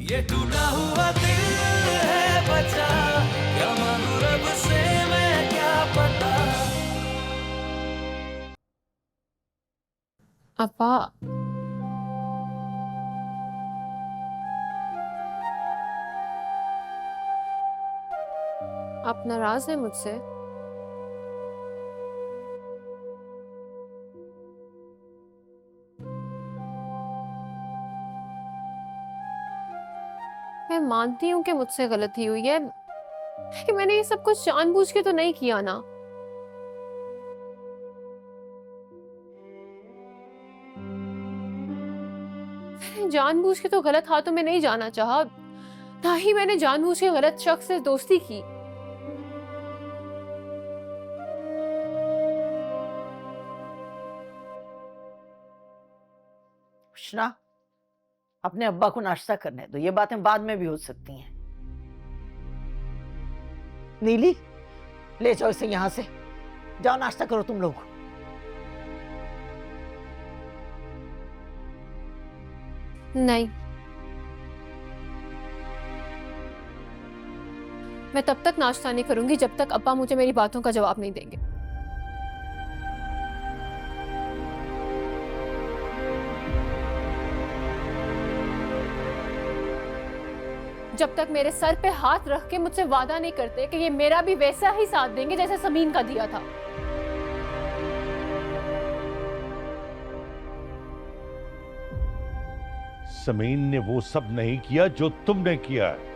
ये टूटा हुआ दिल है बचा, क्या मांगू रब से मैं क्या पता। अपा, आप नाराज हैं मुझसे? मैं मानती हूँ कि मुझसे गलती हुई है, लेकिन मैंने ये सब कुछ जानबूझ के तो नहीं किया ना। मैंने जानबूझ के तो गलत हाथों में नहीं जाना चाहा, ना ही मैंने जानबूझ के गलत शख्स से दोस्ती की। कृष्णा, अपने अब्बा को नाश्ता करने दो, ये बातें बाद में भी हो सकती हैं। नीली, ले जाओ इसे यहां से। जाओ नाश्ता करो तुम लोग। नहीं, मैं तब तक नाश्ता नहीं करूंगी जब तक अब्बा मुझे मेरी बातों का जवाब नहीं देंगे। जब तक मेरे सर पे हाथ रख के मुझसे वादा नहीं करते कि ये मेरा भी वैसा ही साथ देंगे जैसे समीन का दिया था। समीन ने वो सब नहीं किया जो तुमने किया है।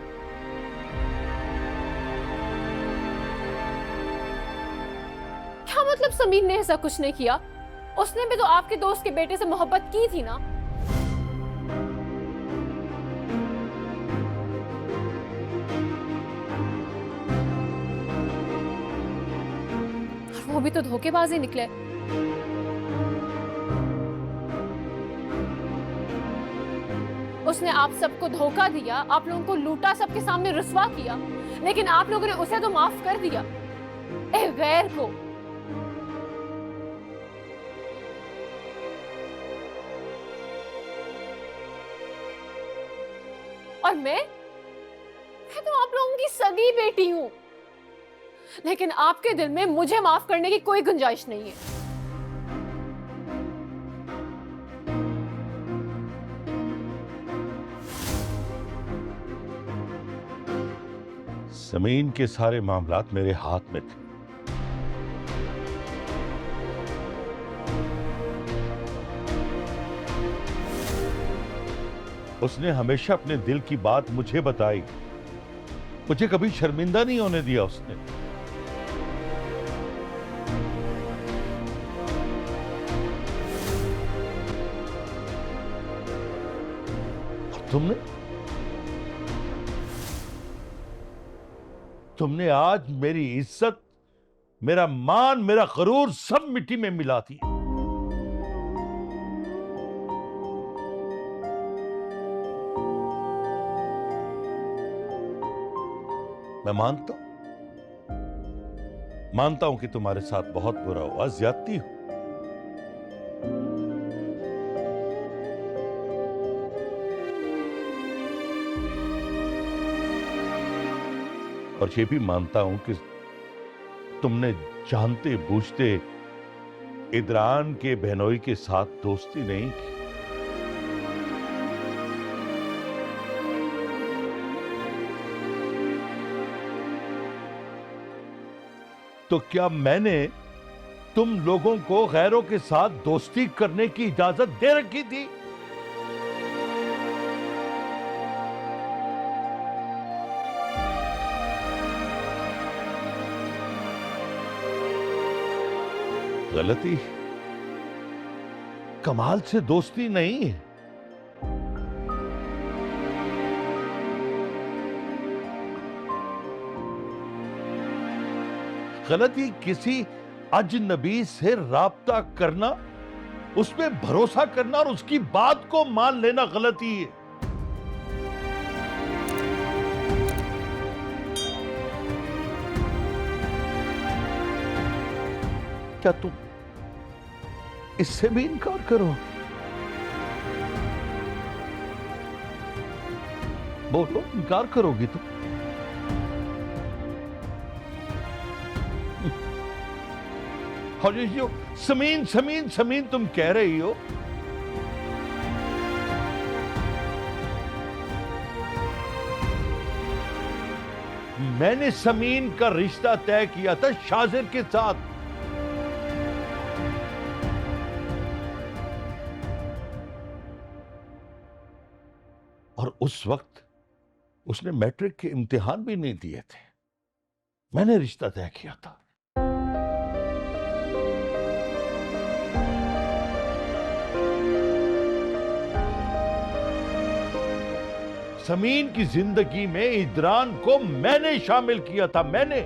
क्या मतलब समीन ने ऐसा कुछ नहीं किया? उसने भी तो आपके दोस्त के बेटे से मोहब्बत की थी ना। और वो भी तो धोखेबाज ही निकले। उसने आप सबको धोखा दिया, आप लोगों को लूटा, सबके सामने रुस्वा किया, लेकिन आप लोगों ने उसे तो माफ कर दिया, एक गैर को। और मैं तो आप लोगों की सगी बेटी हूं, लेकिन आपके दिल में मुझे माफ करने की कोई गुंजाइश नहीं है। समीन के सारे मामलात मेरे हाथ में थे। उसने हमेशा अपने दिल की बात मुझे बताई, मुझे कभी शर्मिंदा नहीं होने दिया उसने। और तुमने आज मेरी इज्जत, मेरा मान, मेरा गरूर सब मिट्टी में मिला दिया। मैं मानता हूं कि तुम्हारे साथ बहुत बुरा हुआ, ज्यादती हुई। और ये भी मानता हूं कि तुमने जानते बूझते इदरान के बहनोई के साथ दोस्ती नहीं की। तो क्या मैंने तुम लोगों को गैरों के साथ दोस्ती करने की इजाजत दे रखी थी? गलती कमाल से दोस्ती नहीं है। गलती किसी अजनबी से राब्ता करना, उस पे भरोसा करना और उसकी बात को मान लेना गलती है। क्या तुम इससे भी इनकार करो? बोलो, इनकार करोगी तुम? और ये जो समीन समीन समीन तुम कह रही हो, मैंने समीन का रिश्ता तय किया था शाजिर के साथ। और उस वक्त उसने मैट्रिक के इम्तिहान भी नहीं दिए थे। मैंने रिश्ता तय किया था। समीन की जिंदगी में इदरान को मैंने शामिल किया था, मैंने।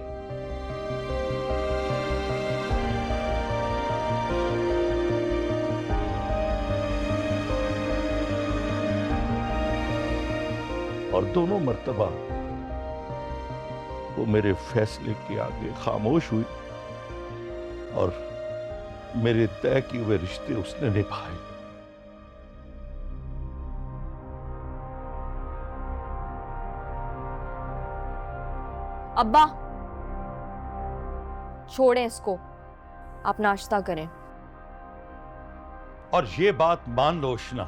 और दोनों मर्तबा वो मेरे फैसले के आगे खामोश हुई और मेरे तय किए हुए रिश्ते उसने निभाए। अब्बा छोड़ें इसको, आप नाश्ता करें। और ये बात मान लो उष्णा,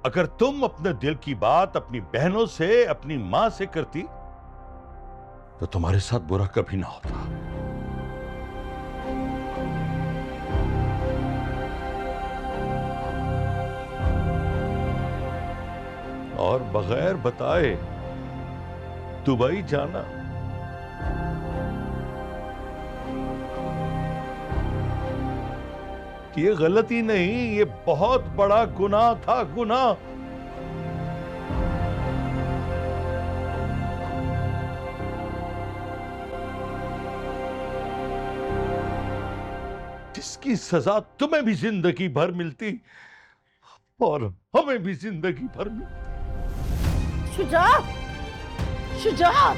अगर तुम अपने दिल की बात अपनी बहनों से, अपनी मां से करती तो तुम्हारे साथ बुरा कभी ना होता। और बगैर बताए दुबई जाना, ये गलती नहीं, ये बहुत बड़ा गुनाह था, गुनाह। जिसकी सजा तुम्हें भी जिंदगी भर मिलती और हमें भी जिंदगी भर मिलती। शुजात, शुजात,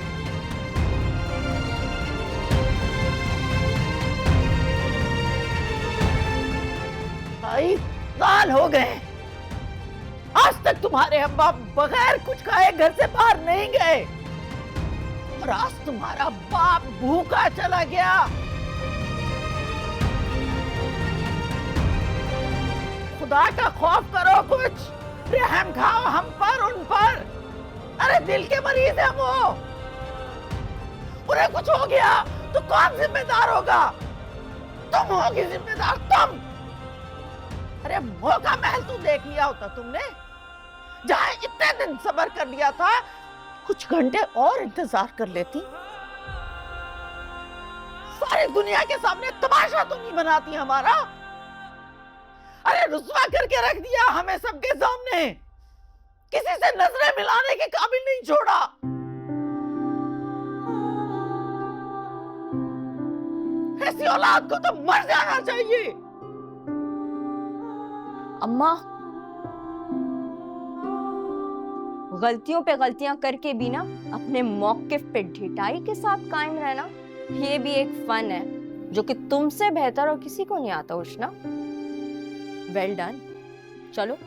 भाई साल हो गए, आज तक तुम्हारे अब्बा बगैर कुछ खाए घर से बाहर नहीं गए, और आज तुम्हारा बाप भूखा चला गया। खुदा का खौफ करो, कुछ रहम खाओ हम पर, उन पर। अरे दिल के मरीज है वो, उन्हें कुछ हो गया तो कौन जिम्मेदार होगा? तुम होगी जिम्मेदार, तुम। अरे मौका महल तो देख लिया होता तुमने, जहां इतने दिन सब्र कर लिया था, कुछ घंटे और इंतजार कर लेती। सारी दुनिया के सामने तमाशा तो नहीं बनाती हमारा। अरे रुस्वा करके रख दिया हमें सबके सामने, किसी से नजरें मिलाने के काबिल नहीं छोड़ा। ऐसी औलाद को तो मर जाना चाहिए। अम्मा, गलतियों पे गलतियां करके भी ना अपने मौकिफ पे ढिठाई के साथ कायम रहना, ये भी एक फन है जो कि तुमसे बेहतर और किसी को नहीं आता उष्णा। Well done. चलो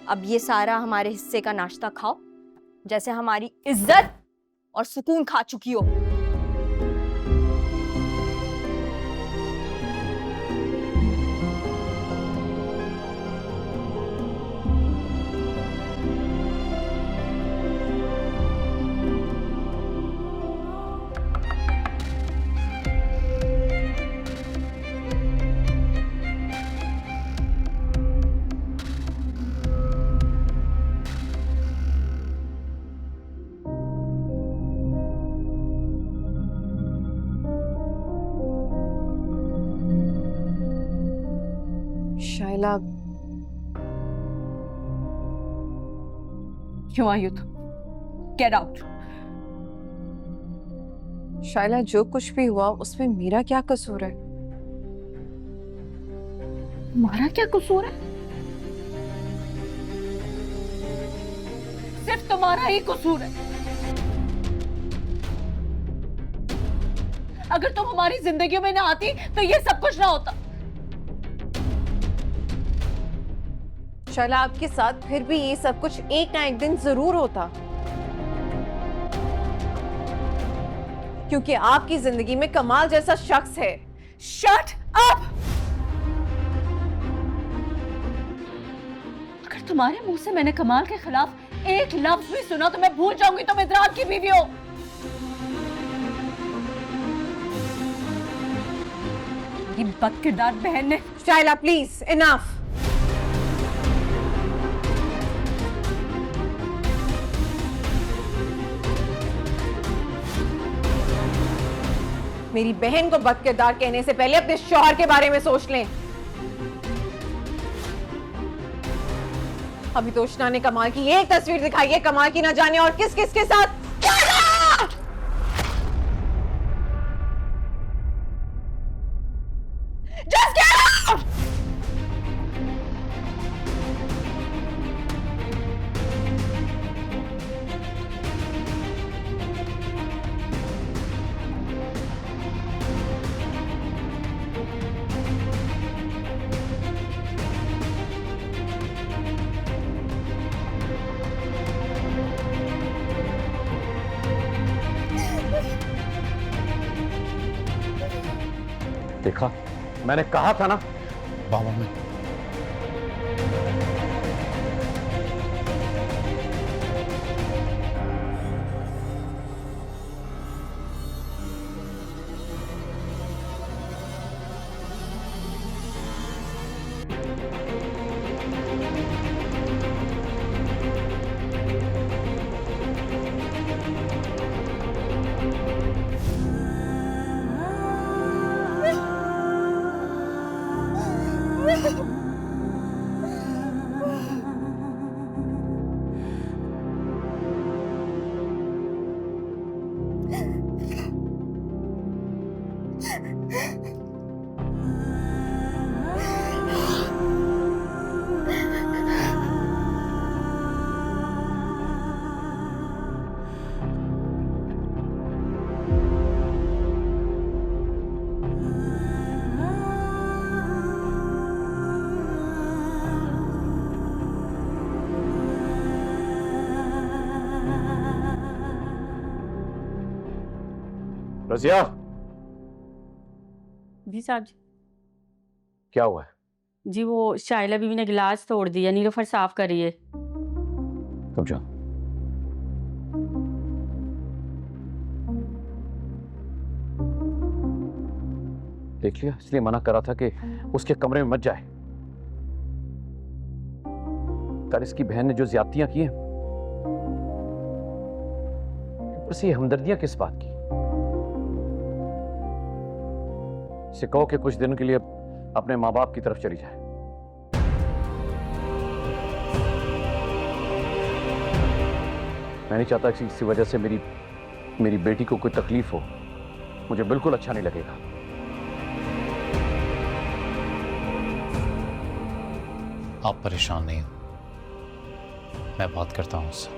अब ये सारा हमारे हिस्से का नाश्ता खाओ, जैसे हमारी इज्जत और सुकून खा चुकी हो। शाइला, क्यों आई हो तुम? Get out. शाइला, जो कुछ भी हुआ उसमें मेरा क्या कसूर है? तुम्हारा क्या कसूर है? सिर्फ तुम्हारा ही कसूर है। अगर तुम हमारी जिंदगी में ना आती तो ये सब कुछ ना होता। शायला आपके साथ फिर भी ये सब कुछ एक ना एक दिन जरूर होता, क्योंकि आपकी जिंदगी में कमाल जैसा शख्स है। Shut up! अगर तुम्हारे मुंह से मैंने कमाल के खिलाफ एक लफ्ज भी सुना तो मैं भूल जाऊंगी तुम इदरान की बीवी हो। ये बदकिरदार बहन ने। Shylla please, enough. मेरी बहन को बदकिरदार कहने से पहले अपने शौहर के बारे में सोच लें। अभी तोशना ने कमाल की एक तस्वीर दिखाई है, कमाल की ना जाने और किस किस के साथ। Just get out! देखा, मैंने कहा था ना। बाबा मैं रजिया, जी साहब जी। क्या हुआ है? जी वो शाइला बीवी ने गिलास तोड़ दिया, नीलोफर साफ कर रही है। तुम जाओ। देख लिया, इसलिए मना करा था कि उसके कमरे में मत जाए। कल इसकी बहन ने जो ज्यादतियां की हैं, ऊपर से ये हमदर्दियां किस बात की? इसे कहो कि कुछ दिनों के लिए अपने माँ बाप की तरफ चली जाए। मैं नहीं चाहता कि इसी वजह से मेरी बेटी को कोई तकलीफ हो। मुझे बिल्कुल अच्छा नहीं लगेगा। आप परेशान नहीं हो, मैं बात करता हूं उससे।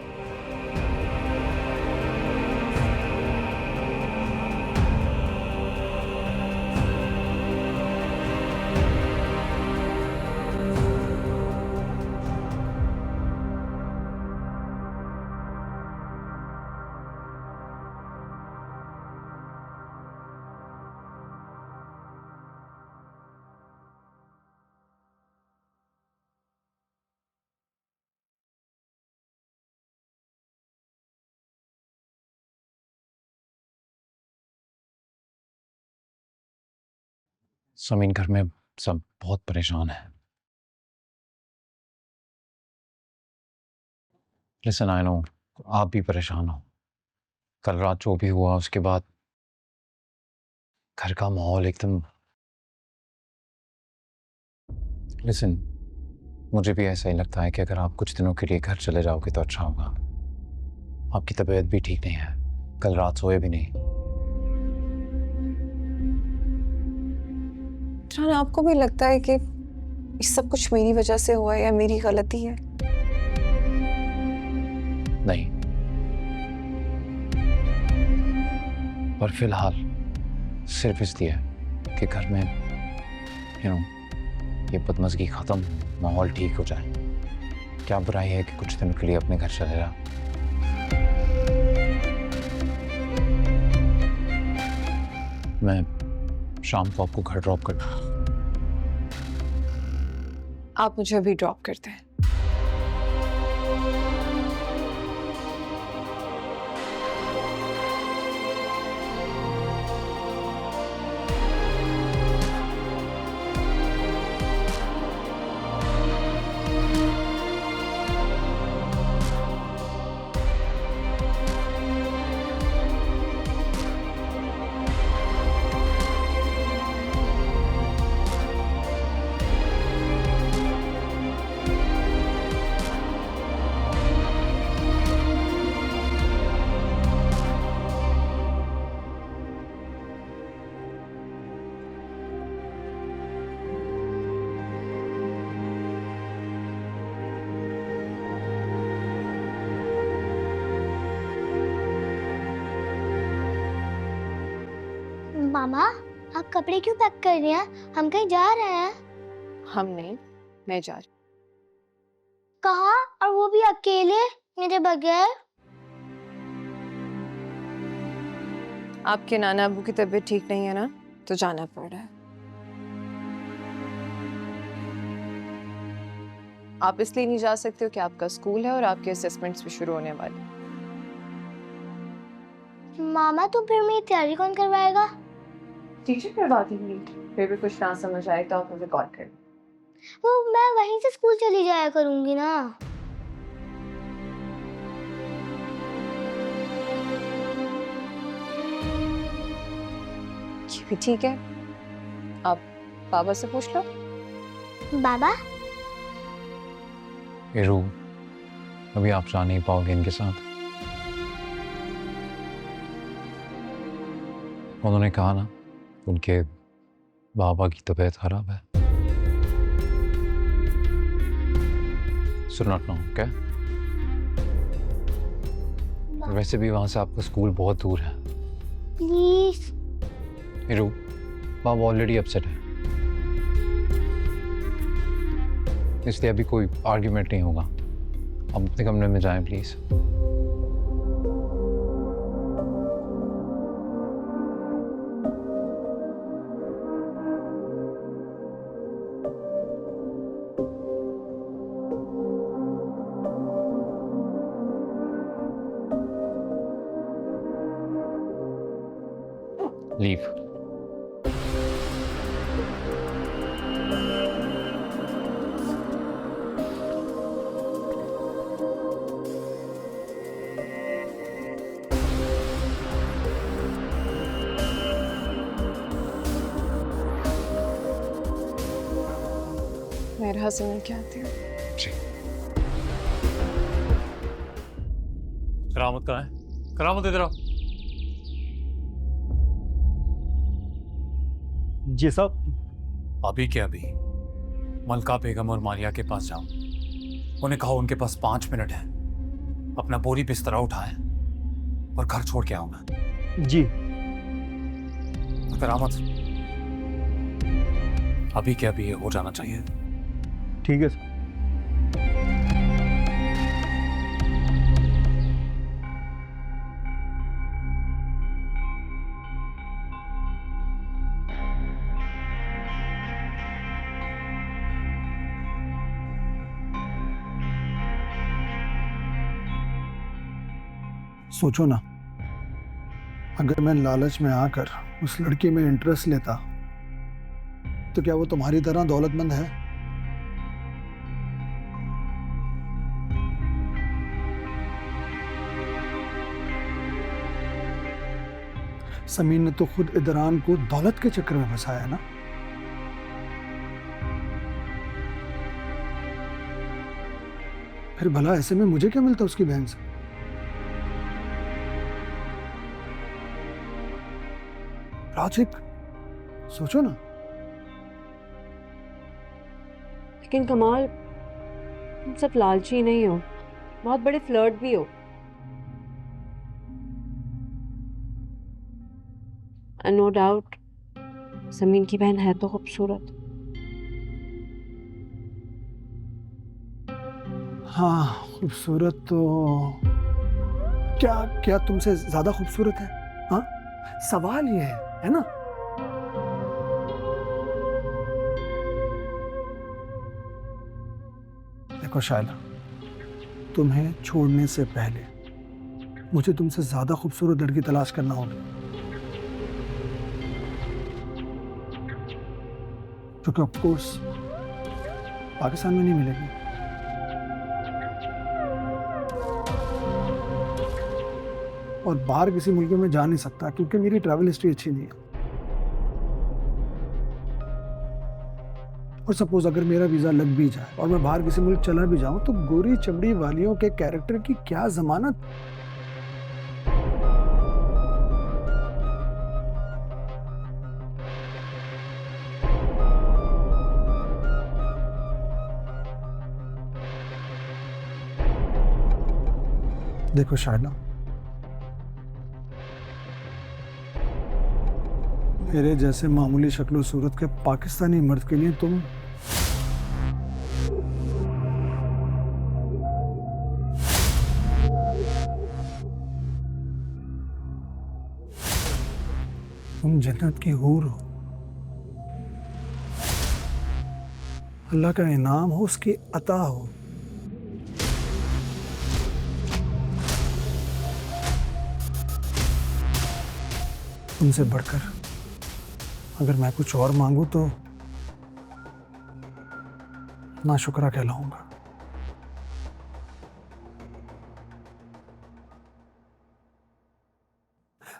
समीन, घर में सब बहुत परेशान है। लिसन, आई नो आप भी परेशान हो। कल रात जो भी हुआ उसके बाद घर का माहौल एकदम। लिसन, मुझे भी ऐसा ही लगता है कि अगर आप कुछ दिनों के लिए घर चले जाओगे तो अच्छा होगा। आपकी तबीयत भी ठीक नहीं है, कल रात सोए भी नहीं। जान, आपको भी लगता है कि ये सब कुछ मेरी वजह से हुआ है या मेरी गलती है? नहीं, और फिलहाल सिर्फ इसलिए कि घर में ये बदमज़गी खत्म, माहौल ठीक हो जाए। क्या बुराई है कि कुछ दिनों के लिए अपने घर चले जाओ? मैं शाम को आपको घर ड्रॉप कर। आप मुझे अभी ड्रॉप करते हैं। मामा, आप कपड़े क्यों पैक कर रही हैं? हम कहीं जा रहे हैं। हम नहीं, मैं जा रही। कहाँ? और वो भी अकेले, मेरे बगैर? आपके नाना अबू की तबीयत ठीक नहीं है ना, तो जाना पड़ रहा है। आप इसलिए नहीं जा सकते हो कि आपका स्कूल है और आपके असेसमेंट्स भी शुरू होने वाले। मामा, तो फिर मेरी तैयारी कौन करवाएगा? टीचर करवा देंगी। फिर भी कुछ ना समझ आए तो आप मुझे कॉल कर। वो मैं वहीं से स्कूल चली जाया करूंगी ना। ये भी ठीक है, आप बाबा से पूछ लो। बाबा, रू, अभी आप जा नहीं पाओगे इनके साथ। उन्होंने कहा ना, उनके बाबा की तबीयत खराब है। सुना ना क्या? और वैसे भी वहां से आपका स्कूल बहुत दूर है। प्लीज। रू, बाबा ऑलरेडी अपसेट है, इसलिए अभी कोई आर्ग्यूमेंट नहीं होगा। आप अपने कमरे में जाएं प्लीज। लीव। मेरे हस्बैंड मिल के आती हूँ। जी। करामत कहाँ है? करामत इधर आओ। जी साहब। अभी क्या अभी मलका बेगम और मारिया के पास जाओ, उन्हें कहो उनके पास 5 मिनट है, अपना बोरी बिस्तरा उठाएं और घर छोड़ के आऊंगा। जी। करामत, अभी क्या अभी ये हो जाना चाहिए। ठीक है सर। सोचो ना, अगर मैं लालच में आकर उस लड़की में इंटरेस्ट लेता तो क्या वो तुम्हारी तरह दौलतमंद है? समीन ने तो खुद इदरान को दौलत के चक्कर में फंसाया ना। फिर भला ऐसे में मुझे क्या मिलता उसकी बहन से? राजिक, सोचो ना। लेकिन कमाल, तुम सिर्फ लालची नहीं हो, बहुत बड़े फ्लर्ट भी हो। नो डाउट समीन की बहन है तो खूबसूरत। हाँ, खूबसूरत तो क्या क्या तुमसे ज्यादा खूबसूरत है? हाँ, सवाल ये है ना? देखो शायला, तुम्हें छोड़ने से पहले मुझे तुमसे ज्यादा खूबसूरत लड़की तलाश करना होगा, जो कि ऑफ कोर्स पाकिस्तान में नहीं मिलेगी। और बाहर किसी मुल्क में जा नहीं सकता क्योंकि मेरी ट्रैवल हिस्ट्री अच्छी नहीं है। और सपोज अगर मेरा वीजा लग भी जाए और मैं बाहर किसी मुल्क चला भी जाऊं तो गोरी चमड़ी वालियों के कैरेक्टर की क्या जमानत? देखो शायला, मेरे जैसे मामूली शक्लो सूरत के पाकिस्तानी मर्द के लिए तुम जन्नत की हूर हो, अल्लाह का इनाम हो, उसकी अता हो। तुमसे बढ़कर अगर मैं कुछ और मांगू तो नाशुक्रा कहलाऊंगा।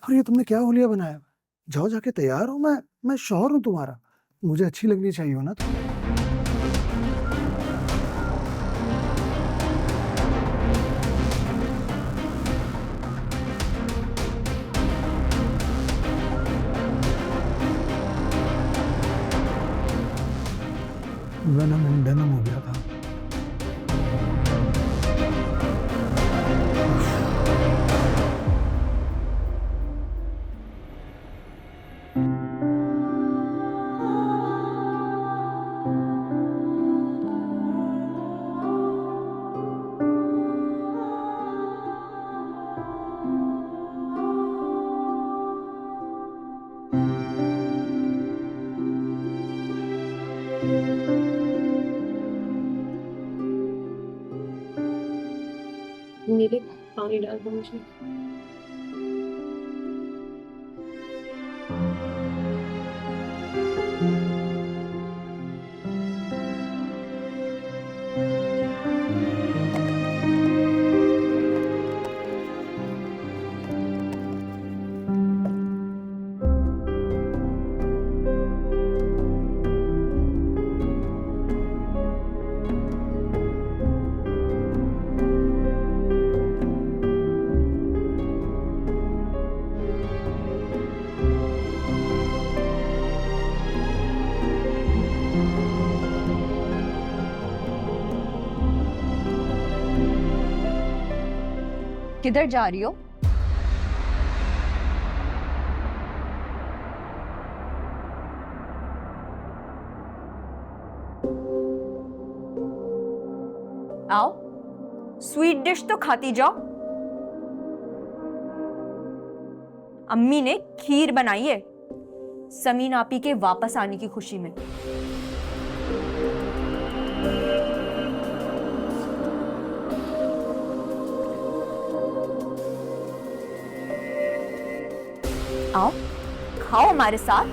और ये तुमने क्या हुलिया बनाया? जाओ जाके तैयार हो, मैं शौहर हूं तुम्हारा, मुझे अच्छी लगनी चाहिए हो ना तुम। वेनम एंड डेनम हो गया था। नीले पानी डाल दो मुझे। किधर जा रही हो? आओ, स्वीट डिश तो खाती जाओ। अम्मी ने खीर बनाई है समीन आपी के वापस आने की खुशी में। आओ, खाओ हमारे साथ।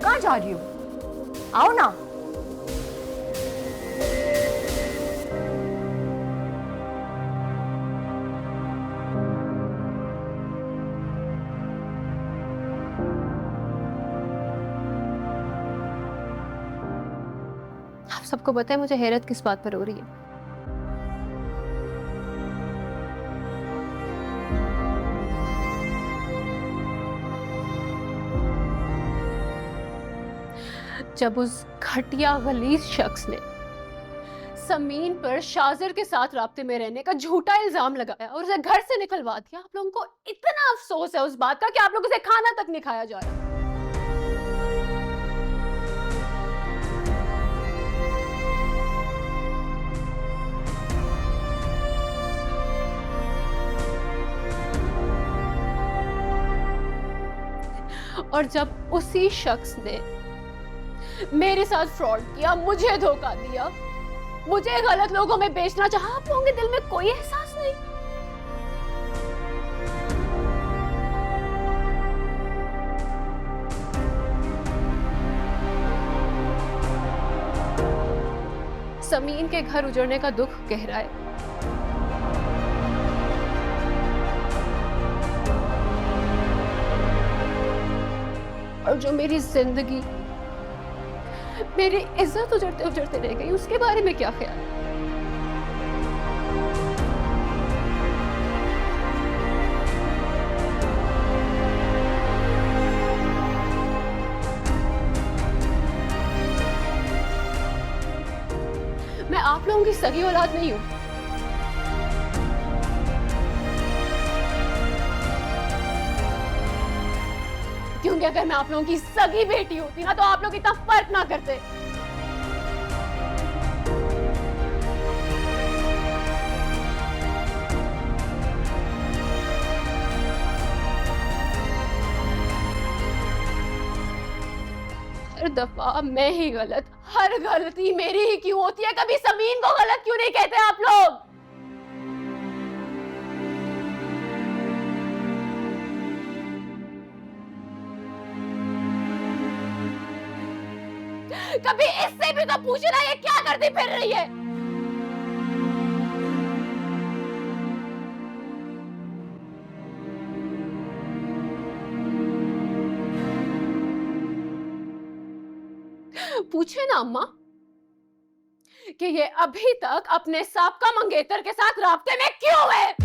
कहाँ जा रही हो? आओ ना। आप सबको पता है मुझे हैरत किस बात पर हो रही है? जब उस घटिया गलीज शख्स ने समीन पर शाजिर के साथ राब्ते में रहने का झूठा इल्जाम लगाया और उसे घर से निकलवा दिया, आप लोगों को इतना अफसोस है उस बात का कि आप लोगों से खाना तक नहीं खाया जा रहा। और जब उसी शख्स ने मेरे साथ फ्रॉड किया, मुझे धोखा दिया, मुझे गलत लोगों में बेचना चाहा, आप लोगों के दिल में कोई एहसास नहीं? समीन के घर उजड़ने का दुख गहरा है। और जो मेरी जिंदगी, मेरी इज्जत उजड़ते उजड़ते रह गई, उसके बारे में क्या ख्याल? मैं आप लोगों की सगी औलाद नहीं हूं। क्योंकि अगर मैं आप लोगों की सगी बेटी होती ना, तो आप लोग इतना फर्क ना करते। हर दफा मैं ही गलत, हर गलती मेरी ही क्यों होती है? कभी समीन को गलत क्यों नहीं कहते आप लोग? कभी इससे भी तो पूछना ये क्या करती फिर रही है? पूछे ना अम्मा कि ये अभी तक अपने साबका मंगेतर के साथ राब्ते में क्यों है?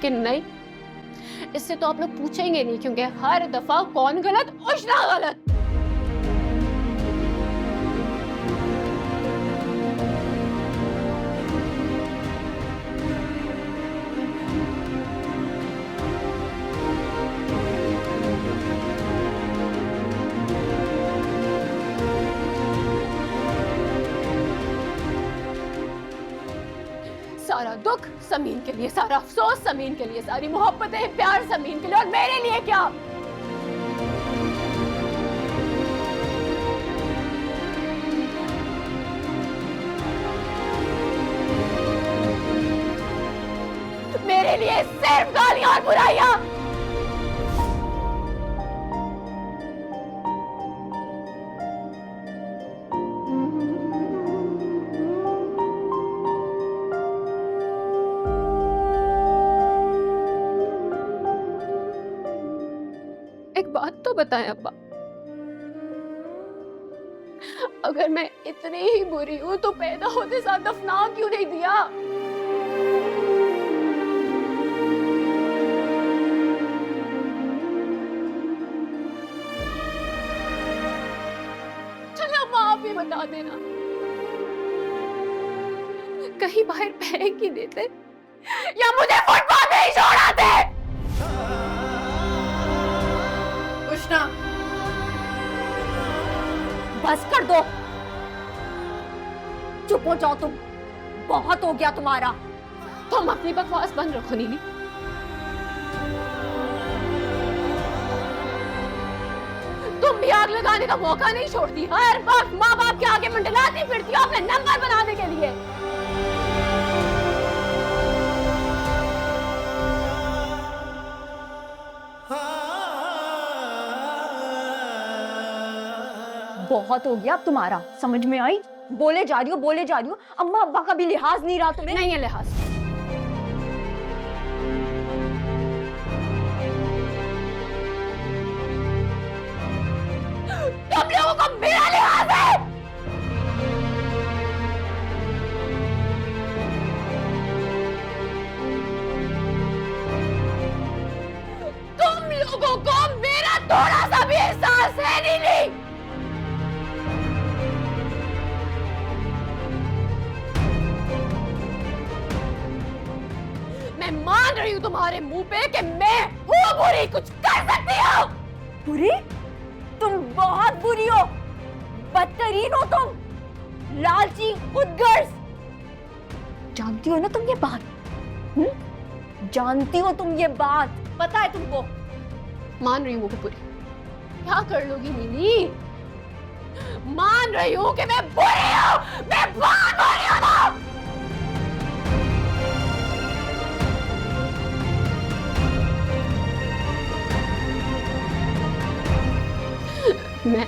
कि नहीं, इससे तो आप लोग पूछेंगे नहीं, क्योंकि हर दफा कौन गलत, उष्णा गलत। सारा दुख समीन के लिए, सारा अफसोस समीन के लिए, सारी मोहब्बतें, प्यार समीन के लिए, और मेरे लिए क्या? मेरे लिए सिर्फ गालियां और बुराइयां। एक बात तो बताएं अब्बा, अगर मैं इतनी ही बुरी हूं तो पैदा होते साथ दफना क्यों नहीं दिया? चलो अम्मा आप ही बता देना, कहीं बाहर फेंक ही देते या मुझे फुटपाथ पे ही छोड़ाते? बस कर दो, चुप हो जाओ तुम, बहुत हो गया तुम्हारा। तुम अपनी बकवास बंद रखो नीली। तुम भी आग लगाने का मौका नहीं छोड़ती, हर वक्त माँ बाप के आगे मंडलाती फिरती हो अपने नंबर बनाने के लिए। बहुत हो गया अब तुम्हारा, समझ में आई? बोले जा रही हो, बोले जा रही हो। अम्मा अब्बा का भी लिहाज नहीं रहा तुम्हें? नहीं है लिहाज। तुम लोगों को मेरा लिहाज है। तुम लोगों को मेरा थोड़ा सा भी एहसास है नीली? मान रही हूँ तुम्हारे मुंह पे कि मैं हूँ बुरी, कुछ कर सकती हूँ। बुरी? तुम बहुत बुरी हो, बदतरीन हो तुम, लालची, खुदगर्ज। जानती हो ना तुम ये बात? जानती हो तुम ये बात? पता है तुमको? मान रही हूँ वो बुरी। क्या कर लोगी नीनी? मान रही हूँ कि मैं बुरी हूँ, मैं बहुत बुरी हूँ ना। मैं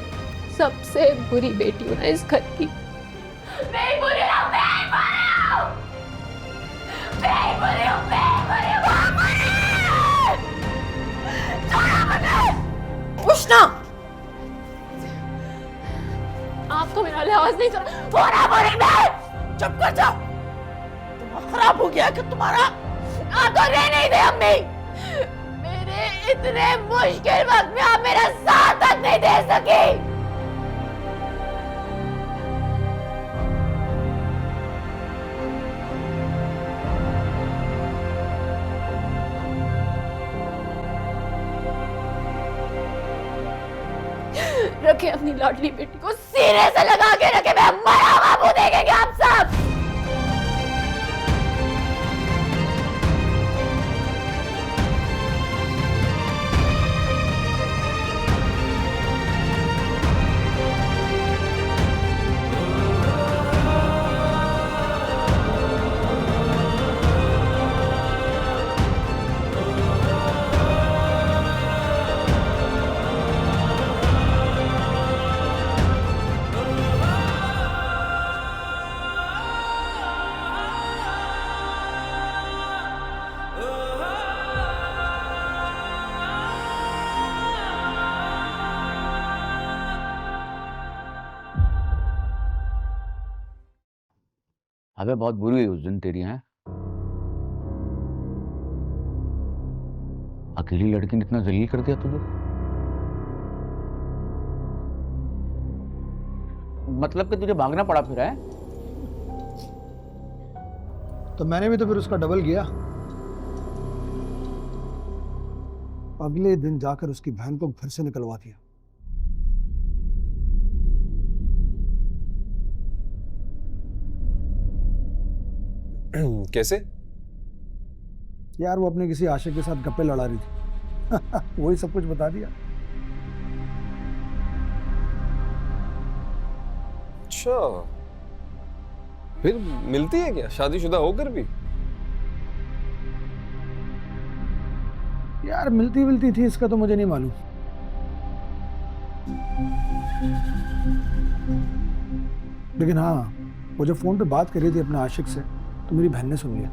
सबसे बुरी बेटी हूँ ना इस घर की। मैं ही बुरी हूँ, मैं ही बुरी हूँ, मैं ही बुरी हूँ, मैं ही बुरी हूँ, बहुत बुरी। छोड़ो मुझे। उष्णा, आपको मेरा लिहाज नहीं कर, थोड़ा बुरी मैं। चुप कर जाओ। दिमाग खराब हो गया कि तुम्हारा? आप तो रहने ही दे अम्मी। मेरे इतने मुश्किल वक्त में आप मेरा साथ तक नहीं दे सकी। रखे अपनी लाडली बेटी को सीने से लगा के रखे, मैं मरा हुआ मुंह देखेंगे आप सब। अबे बहुत बुरी हुई उस दिन तेरी, हैं? अकेली लड़की ने इतना जलील कर दिया तुझे? मतलब कि तुझे भागना पड़ा फिर, है? तो मैंने भी तो फिर उसका डबल किया। अगले दिन जाकर उसकी बहन को घर से निकलवा दिया। कैसे? यार वो अपने किसी आशिक के साथ गप्पे लड़ा रही थी। वही सब कुछ बता दिया। अच्छा, फिर मिलती है क्या शादीशुदा होकर भी? यार मिलती थी इसका तो मुझे नहीं मालूम। लेकिन हाँ, वो जब फोन पे बात कर रही थी अपने आशिक से तो मेरी बहन ने सुन लिया।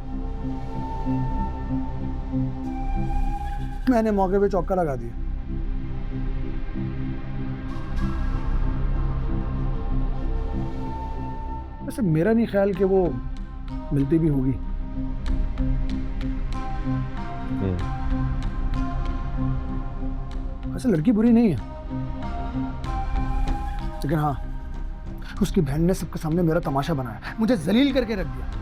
मैंने मौके पे चौका लगा दिया। वैसे मेरा नहीं ख्याल कि वो मिलती भी होगी। वैसे लड़की बुरी नहीं है, लेकिन हाँ उसकी बहन ने सबके सामने मेरा तमाशा बनाया, मुझे जलील करके रख दिया।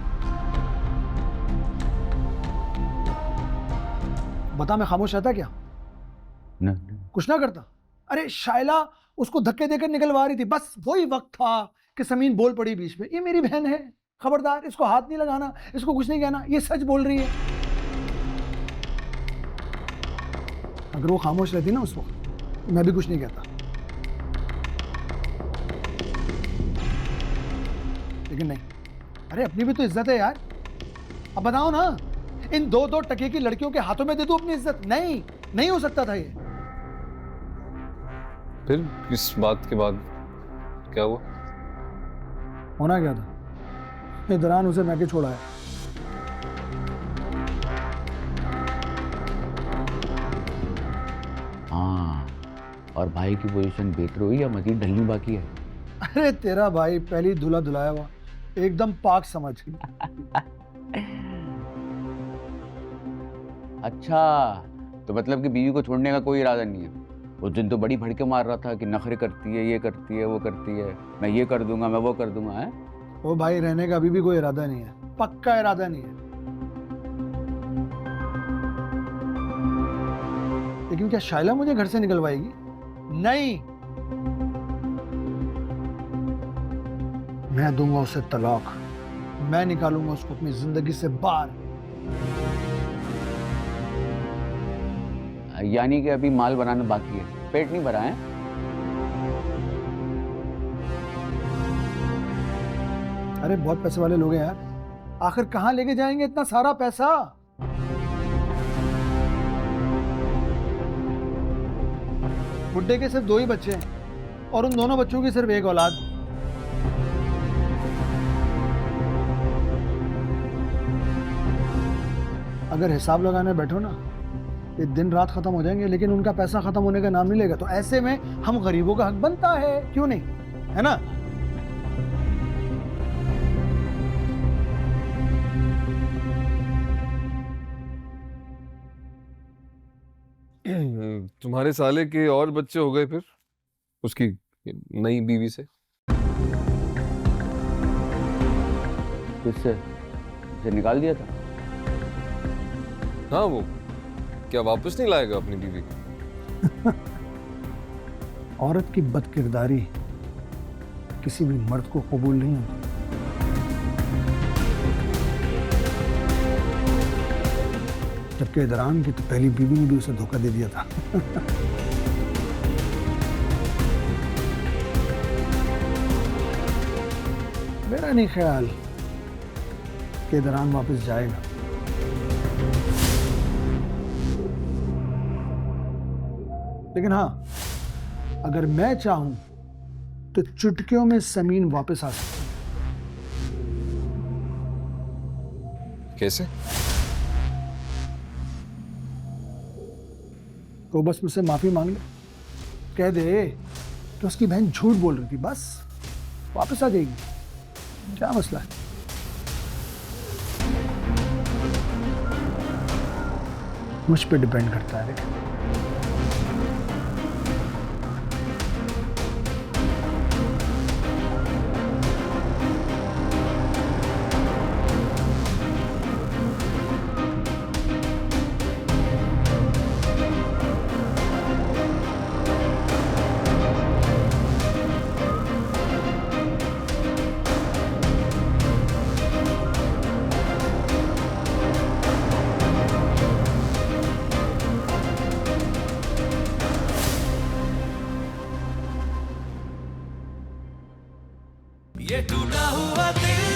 बता मैं खामोश रहता क्या? नहीं। कुछ ना करता। अरे शायला उसको धक्के देकर निकलवा रही थी, बस वही वक्त था कि समीन बोल पड़ी बीच में, ये मेरी बहन है, खबरदार इसको हाथ नहीं लगाना, इसको कुछ नहीं कहना, ये सच बोल रही है। अगर वो खामोश रहती ना उस वक्त, मैं भी कुछ नहीं कहता। लेकिन नहीं, अरे अपनी भी तो इज्जत है यार। अब बताओ ना, इन दो टके की लड़कियों के हाथों में दे दूं अपनी इज्जत? नहीं हो सकता था ये। फिर इस बात के बाद क्या हुआ? होना क्या था, ये दौरान उसे मैके छोड़ा है। हाँ, और भाई की पोजीशन बेहतर हुई या मजीद ढलनी बाकी है? अरे तेरा भाई पहली दूल्हा दुलाया हुआ, एकदम पाक समझ। अच्छा, तो मतलब कि बीवी को छोड़ने का कोई इरादा नहीं है? उस दिन तो बड़ी भड़के मार रहा था कि नखरे करती है, ये करती है, वो करती है, मैं ये कर दूंगा, मैं वो कर दूंगा, है? ओ भाई रहने का अभी भी कोई इरादा नहीं है, पक्का इरादा नहीं है। लेकिन क्या शाइला मुझे घर से निकलवाएगी? नहीं, मैं दूंगा उसे तलाक। मैं निकालूंगा उसको अपनी जिंदगी से बाहर। यानी कि अभी माल बनाना बाकी है, पेट नहीं भरा है? अरे बहुत पैसे वाले लोग हैं यार, आखिर कहां लेके जाएंगे इतना सारा पैसा? बुड्ढे के सिर्फ 2 ही बच्चे हैं और उन दोनों बच्चों की सिर्फ एक औलाद। अगर हिसाब लगाने बैठो ना, ये दिन रात खत्म हो जाएंगे, लेकिन उनका पैसा खत्म होने का नाम नहीं लेगा। तो ऐसे में हम गरीबों का हक बनता है, क्यों नहीं, है ना? तुम्हारे साले के और बच्चे हो गए फिर उसकी नई बीवी से? किससे? उसे निकाल दिया था। हाँ, वो क्या वापस नहीं लाएगा अपनी बीवी को? औरत की बदकिरदारी किसी भी मर्द को कबूल नहीं होती। जबकि इदरान की तो पहली बीवी ने भी उसे धोखा दे दिया था। मेरा नहीं ख्याल कि इदरान वापस जाएगा। लेकिन हाँ, अगर मैं चाहूं तो चुटकियों में समीन वापस आ सकती है। कैसे? तो बस मुझसे माफी मांग ले, कह दे कि उसकी बहन झूठ बोल रही थी, बस वापस आ जाएगी। क्या मसला है? मुझ पे डिपेंड करता है। ये टूटा हुआ दिल